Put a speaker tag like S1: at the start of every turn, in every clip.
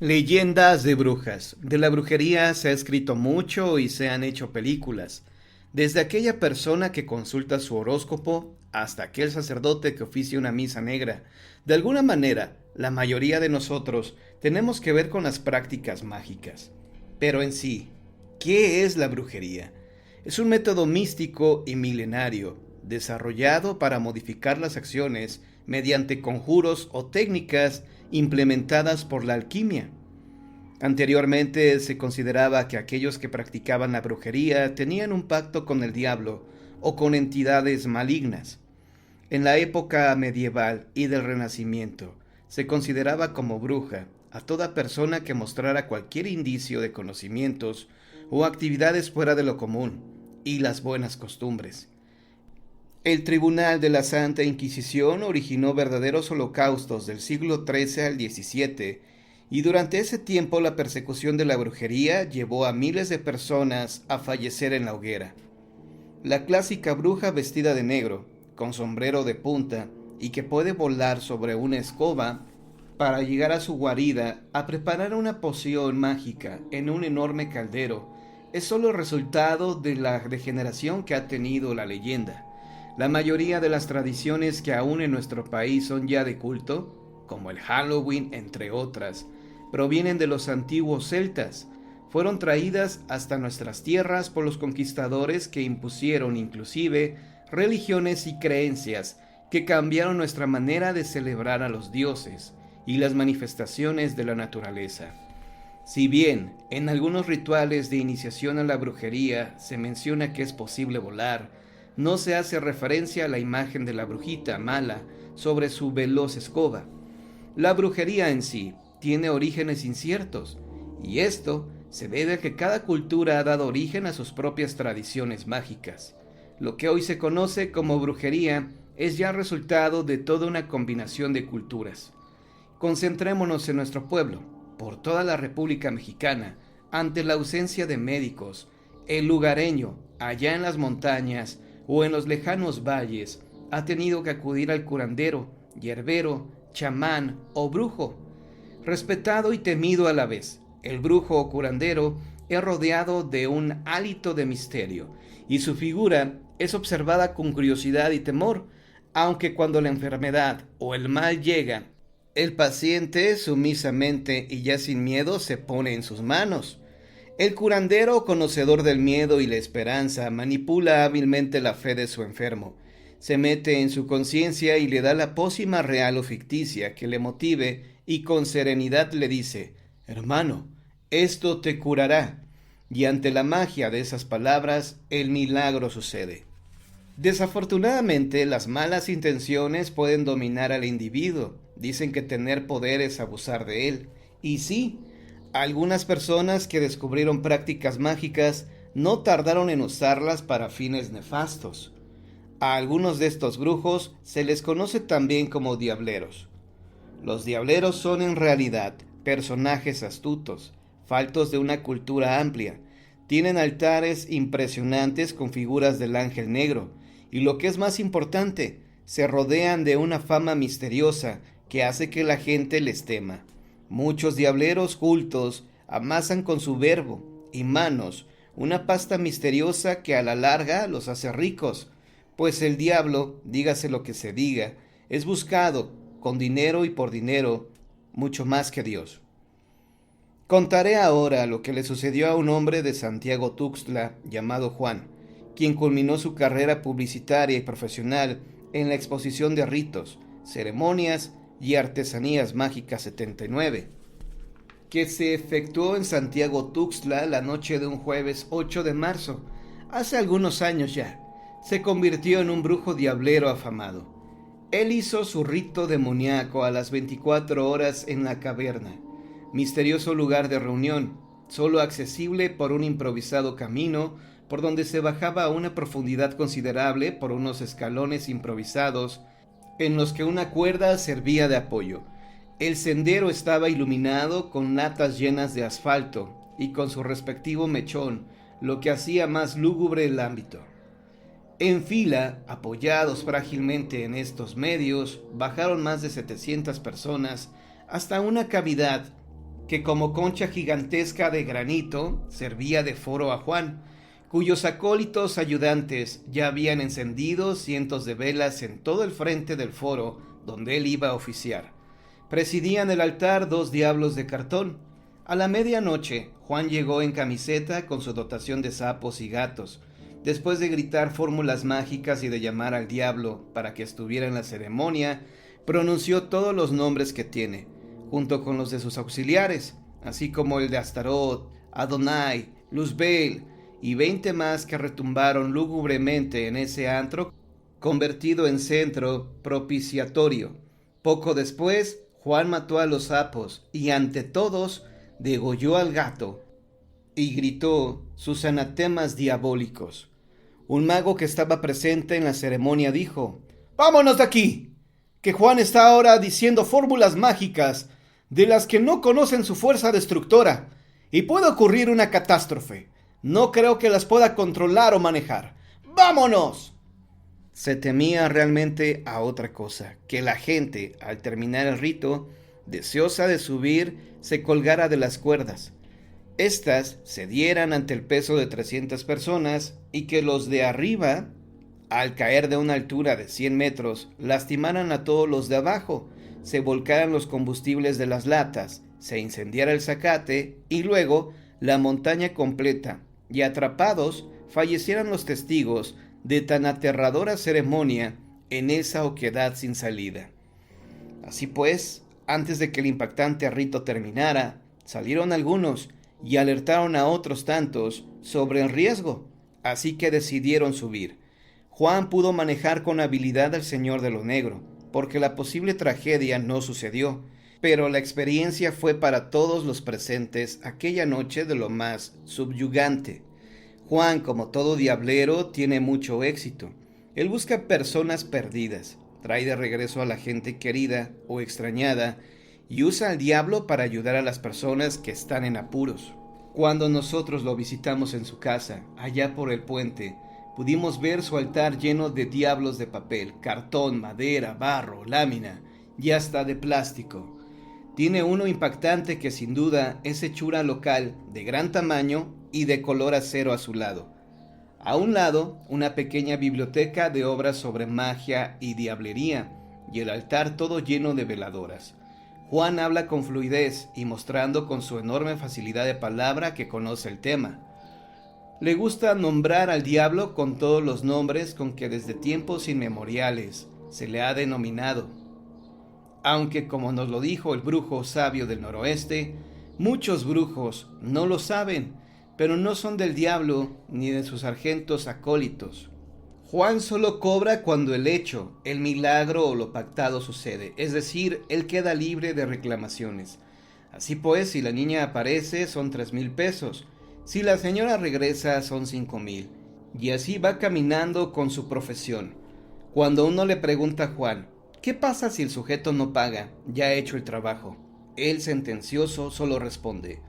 S1: Leyendas de brujas. De la brujería se ha escrito mucho y se han hecho películas. Desde aquella persona que consulta su horóscopo hasta aquel sacerdote que oficia una misa negra. De alguna manera, la mayoría de nosotros tenemos que ver con las prácticas mágicas. Pero en sí, ¿qué es la brujería? Es un método místico y milenario, desarrollado para modificar las acciones mediante conjuros o técnicas implementadas por la alquimia. Anteriormente se consideraba que aquellos que practicaban la brujería tenían un pacto con el diablo o con entidades malignas. En la época medieval y del Renacimiento se consideraba como bruja a toda persona que mostrara cualquier indicio de conocimientos o actividades fuera de lo común y las buenas costumbres. El Tribunal de la Santa Inquisición originó verdaderos holocaustos del siglo XIII al XVII, y durante ese tiempo la persecución de la brujería llevó a miles de personas a fallecer en la hoguera. La clásica bruja vestida de negro, con sombrero de punta y que puede volar sobre una escoba para llegar a su guarida a preparar una poción mágica en un enorme caldero, es solo el resultado de la degeneración que ha tenido la leyenda. La mayoría de las tradiciones que aún en nuestro país son ya de culto, como el Halloween entre otras, provienen de los antiguos celtas. Fueron traídas hasta nuestras tierras por los conquistadores que impusieron inclusive religiones y creencias que cambiaron nuestra manera de celebrar a los dioses y las manifestaciones de la naturaleza. Si bien en algunos rituales de iniciación a la brujería se menciona que es posible volar, no se hace referencia a la imagen de la brujita mala sobre su veloz escoba. La brujería en sí tiene orígenes inciertos, y esto se debe a que cada cultura ha dado origen a sus propias tradiciones mágicas. Lo que hoy se conoce como brujería es ya resultado de toda una combinación de culturas. Concentrémonos en nuestro pueblo, por toda la República Mexicana, ante la ausencia de médicos. El lugareño, allá en las montañas o en los lejanos valles, ha tenido que acudir al curandero, hierbero, chamán o brujo. Respetado y temido a la vez, el brujo o curandero es rodeado de un hálito de misterio, y su figura es observada con curiosidad y temor, aunque cuando la enfermedad o el mal llega, el paciente sumisamente y ya sin miedo se pone en sus manos. El curandero, conocedor del miedo y la esperanza, manipula hábilmente la fe de su enfermo. Se mete en su conciencia y le da la pócima real o ficticia que le motive, y con serenidad le dice: hermano, esto te curará. Y ante la magia de esas palabras, el milagro sucede. Desafortunadamente, las malas intenciones pueden dominar al individuo. Dicen que tener poder es abusar de él. Y sí, algunas personas que descubrieron prácticas mágicas no tardaron en usarlas para fines nefastos. A algunos de estos brujos se les conoce también como diableros. Los diableros son en realidad personajes astutos, faltos de una cultura amplia. Tienen altares impresionantes con figuras del ángel negro, y lo que es más importante, se rodean de una fama misteriosa que hace que la gente les tema. Muchos diableros cultos amasan con su verbo y manos una pasta misteriosa que a la larga los hace ricos, pues el diablo, dígase lo que se diga, es buscado con dinero y por dinero mucho más que Dios. Contaré ahora lo que le sucedió a un hombre de Santiago Tuxtla llamado Juan, quien culminó su carrera publicitaria y profesional en la exposición de ritos, ceremonias y artesanías mágicas 79, que se efectuó en Santiago Tuxtla la noche de un jueves 8 de marzo, hace algunos años ya. Se convirtió en un brujo diablero afamado. Él hizo su rito demoníaco a las 24 horas en la caverna, misterioso lugar de reunión, solo accesible por un improvisado camino por donde se bajaba a una profundidad considerable por unos escalones improvisados en los que una cuerda servía de apoyo. El sendero estaba iluminado con latas llenas de asfalto y con su respectivo mechón, lo que hacía más lúgubre el ámbito. En fila, apoyados frágilmente en estos medios, bajaron más de 700 personas hasta una cavidad que como concha gigantesca de granito servía de foro a Juan, cuyos acólitos ayudantes ya habían encendido cientos de velas en todo el frente del foro donde él iba a oficiar. Presidían el altar dos diablos de cartón. A la medianoche, Juan llegó en camiseta con su dotación de sapos y gatos. Después de gritar fórmulas mágicas y de llamar al diablo para que estuviera en la ceremonia, pronunció todos los nombres que tiene, junto con los de sus auxiliares, así como el de Astarot, Adonai, Luzbel y 20 más que retumbaron lúgubremente en ese antro convertido en centro propiciatorio. Poco después, Juan mató a los sapos y ante todos degolló al gato y gritó sus anatemas diabólicos. Un mago que estaba presente en la ceremonia dijo: «¡Vámonos de aquí! Que Juan está ahora diciendo fórmulas mágicas de las que no conocen su fuerza destructora, y puede ocurrir una catástrofe. No creo que las pueda controlar o manejar. ¡Vámonos!». Se temía realmente a otra cosa, que la gente, al terminar el rito, deseosa de subir, se colgara de las cuerdas. Estas cedieran ante el peso de 300 personas y que los de arriba, al caer de una altura de 100 metros, lastimaran a todos los de abajo, se volcaran los combustibles de las latas, se incendiara el zacate y luego la montaña completa, y atrapados fallecieran los testigos de tan aterradora ceremonia en esa oquedad sin salida. Así pues, antes de que el impactante rito terminara, salieron algunos y alertaron a otros tantos sobre el riesgo, así que decidieron subir. Juan pudo manejar con habilidad al Señor de lo Negro, porque la posible tragedia no sucedió, pero la experiencia fue para todos los presentes aquella noche de lo más subyugante. Juan, como todo diablero, tiene mucho éxito. Él busca personas perdidas, trae de regreso a la gente querida o extrañada y usa al diablo para ayudar a las personas que están en apuros. Cuando nosotros lo visitamos en su casa, allá por el puente, pudimos ver su altar lleno de diablos de papel, cartón, madera, barro, lámina y hasta de plástico. Tiene uno impactante que sin duda es hechura local de gran tamaño y de color acero azulado. A un lado, una pequeña biblioteca de obras sobre magia y diablería, y el altar todo lleno de veladoras. Juan habla con fluidez y mostrando con su enorme facilidad de palabra que conoce el tema. Le gusta nombrar al diablo con todos los nombres con que desde tiempos inmemoriales se le ha denominado. Aunque, como nos lo dijo el brujo sabio del noroeste, muchos brujos no lo saben, pero no son del diablo ni de sus sargentos acólitos. Juan solo cobra cuando el hecho, el milagro o lo pactado sucede, es decir, él queda libre de reclamaciones. Así pues, si la niña aparece son 3,000 pesos, si la señora regresa son 5,000, y así va caminando con su profesión. Cuando uno le pregunta a Juan, ¿qué pasa si el sujeto no paga, ya ha hecho el trabajo? Él, sentencioso, solo responde: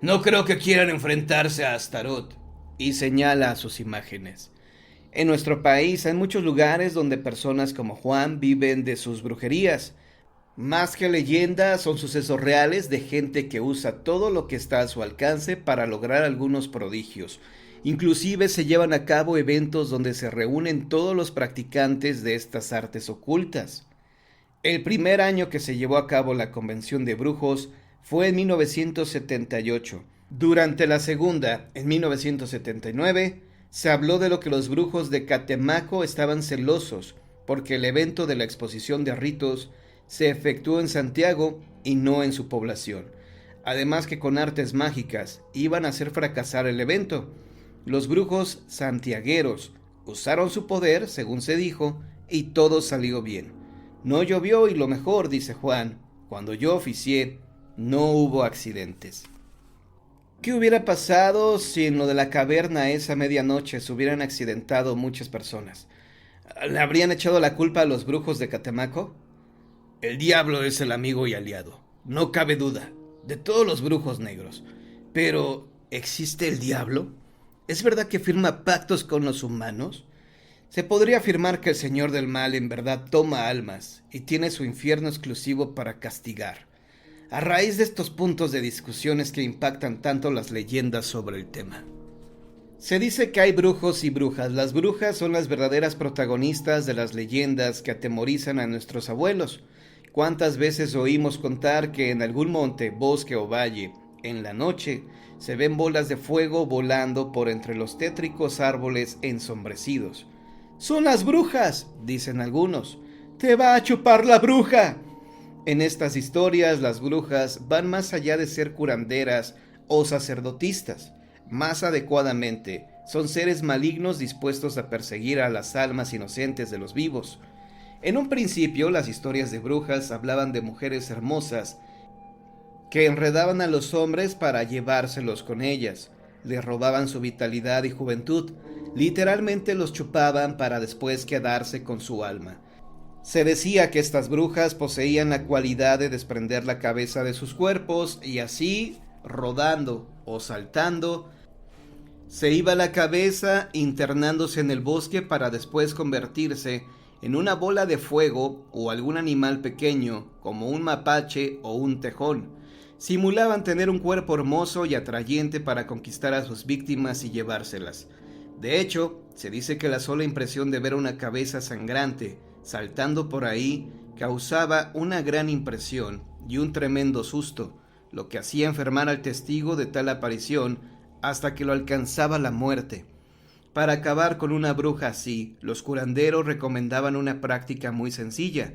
S1: «No creo que quieran enfrentarse a Astarot», y señala a sus imágenes. En nuestro país hay muchos lugares donde personas como Juan viven de sus brujerías. Más que leyendas, son sucesos reales de gente que usa todo lo que está a su alcance para lograr algunos prodigios. Inclusive se llevan a cabo eventos donde se reúnen todos los practicantes de estas artes ocultas. El primer año que se llevó a cabo la Convención de Brujos fue en 1978. Durante la segunda, en 1979, se habló de lo que los brujos de Catemaco estaban celosos, porque el evento de la exposición de ritos se efectuó en Santiago y no en su población. Además que con artes mágicas iban a hacer fracasar el evento. Los brujos santiagueros usaron su poder, según se dijo, y todo salió bien. No llovió y lo mejor, dice Juan, cuando yo oficié, no hubo accidentes. ¿Qué hubiera pasado si en lo de la caverna esa medianoche se hubieran accidentado muchas personas? ¿Le habrían echado la culpa a los brujos de Catemaco? El diablo es el amigo y aliado, no cabe duda, de todos los brujos negros. Pero, ¿existe el diablo? ¿Es verdad que firma pactos con los humanos? Se podría afirmar que el Señor del Mal en verdad toma almas y tiene su infierno exclusivo para castigar. a raíz de estos puntos de discusiones que impactan tanto las leyendas sobre el tema. Se dice que hay brujos y brujas. Las brujas son las verdaderas protagonistas de las leyendas que atemorizan a nuestros abuelos. ¿Cuántas veces oímos contar que en algún monte, bosque o valle, en la noche, se ven bolas de fuego volando por entre los tétricos árboles ensombrecidos? «¡Son las brujas!», dicen algunos. «¡Te va a chupar la bruja!». En estas historias, las brujas van más allá de ser curanderas o sacerdotisas. Más adecuadamente, son seres malignos dispuestos a perseguir a las almas inocentes de los vivos. En un principio, las historias de brujas hablaban de mujeres hermosas que enredaban a los hombres para llevárselos con ellas. Les robaban su vitalidad y juventud, literalmente los chupaban para después quedarse con su alma. Se decía que estas brujas poseían la cualidad de desprender la cabeza de sus cuerpos y así, rodando o saltando, se iba la cabeza internándose en el bosque para después convertirse en una bola de fuego o algún animal pequeño como un mapache o un tejón. Simulaban tener un cuerpo hermoso y atrayente para conquistar a sus víctimas y llevárselas. De hecho, se dice que la sola impresión de ver una cabeza sangrante saltando por ahí causaba una gran impresión y un tremendo susto, lo que hacía enfermar al testigo de tal aparición hasta que lo alcanzaba la muerte. Para acabar con una bruja así, los curanderos recomendaban una práctica muy sencilla.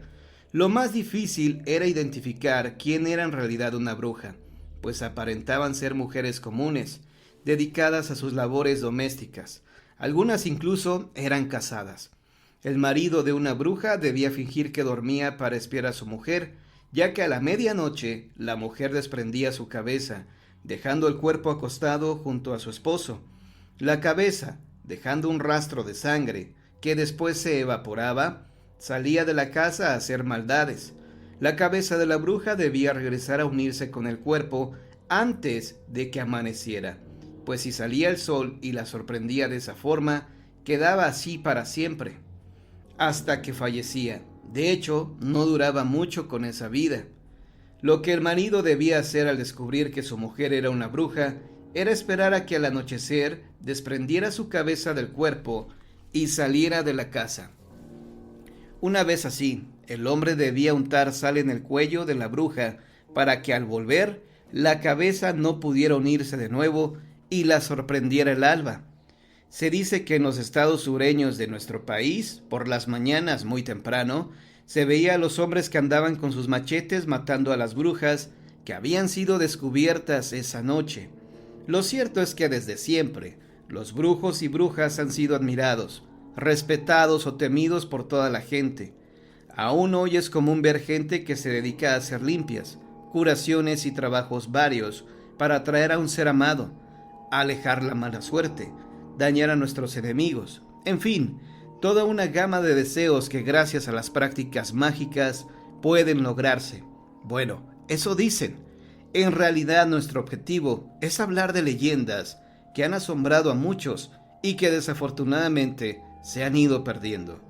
S1: Lo más difícil era identificar quién era en realidad una bruja, pues aparentaban ser mujeres comunes, dedicadas a sus labores domésticas. Algunas incluso eran casadas. El marido de una bruja debía fingir que dormía para espiar a su mujer, ya que a la medianoche la mujer desprendía su cabeza, dejando el cuerpo acostado junto a su esposo. La cabeza, dejando un rastro de sangre, que después se evaporaba, salía de la casa a hacer maldades. La cabeza de la bruja debía regresar a unirse con el cuerpo antes de que amaneciera, pues si salía el sol y la sorprendía de esa forma, quedaba así para siempre, hasta que fallecía. De hecho, no duraba mucho con esa vida. Lo que el marido debía hacer al descubrir que su mujer era una bruja era esperar a que al anochecer desprendiera su cabeza del cuerpo y saliera de la casa. Una vez así, el hombre debía untar sal en el cuello de la bruja para que al volver la cabeza no pudiera unirse de nuevo y la sorprendiera el alba. Se dice que en los estados sureños de nuestro país, por las mañanas muy temprano, se veía a los hombres que andaban con sus machetes matando a las brujas que habían sido descubiertas esa noche. Lo cierto es que desde siempre, los brujos y brujas han sido admirados, respetados o temidos por toda la gente. Aún hoy es común ver gente que se dedica a hacer limpias, curaciones y trabajos varios para atraer a un ser amado, alejar la mala suerte, dañar a nuestros enemigos, en fin, toda una gama de deseos que gracias a las prácticas mágicas pueden lograrse. Bueno, eso dicen. En realidad nuestro objetivo es hablar de leyendas que han asombrado a muchos y que desafortunadamente se han ido perdiendo.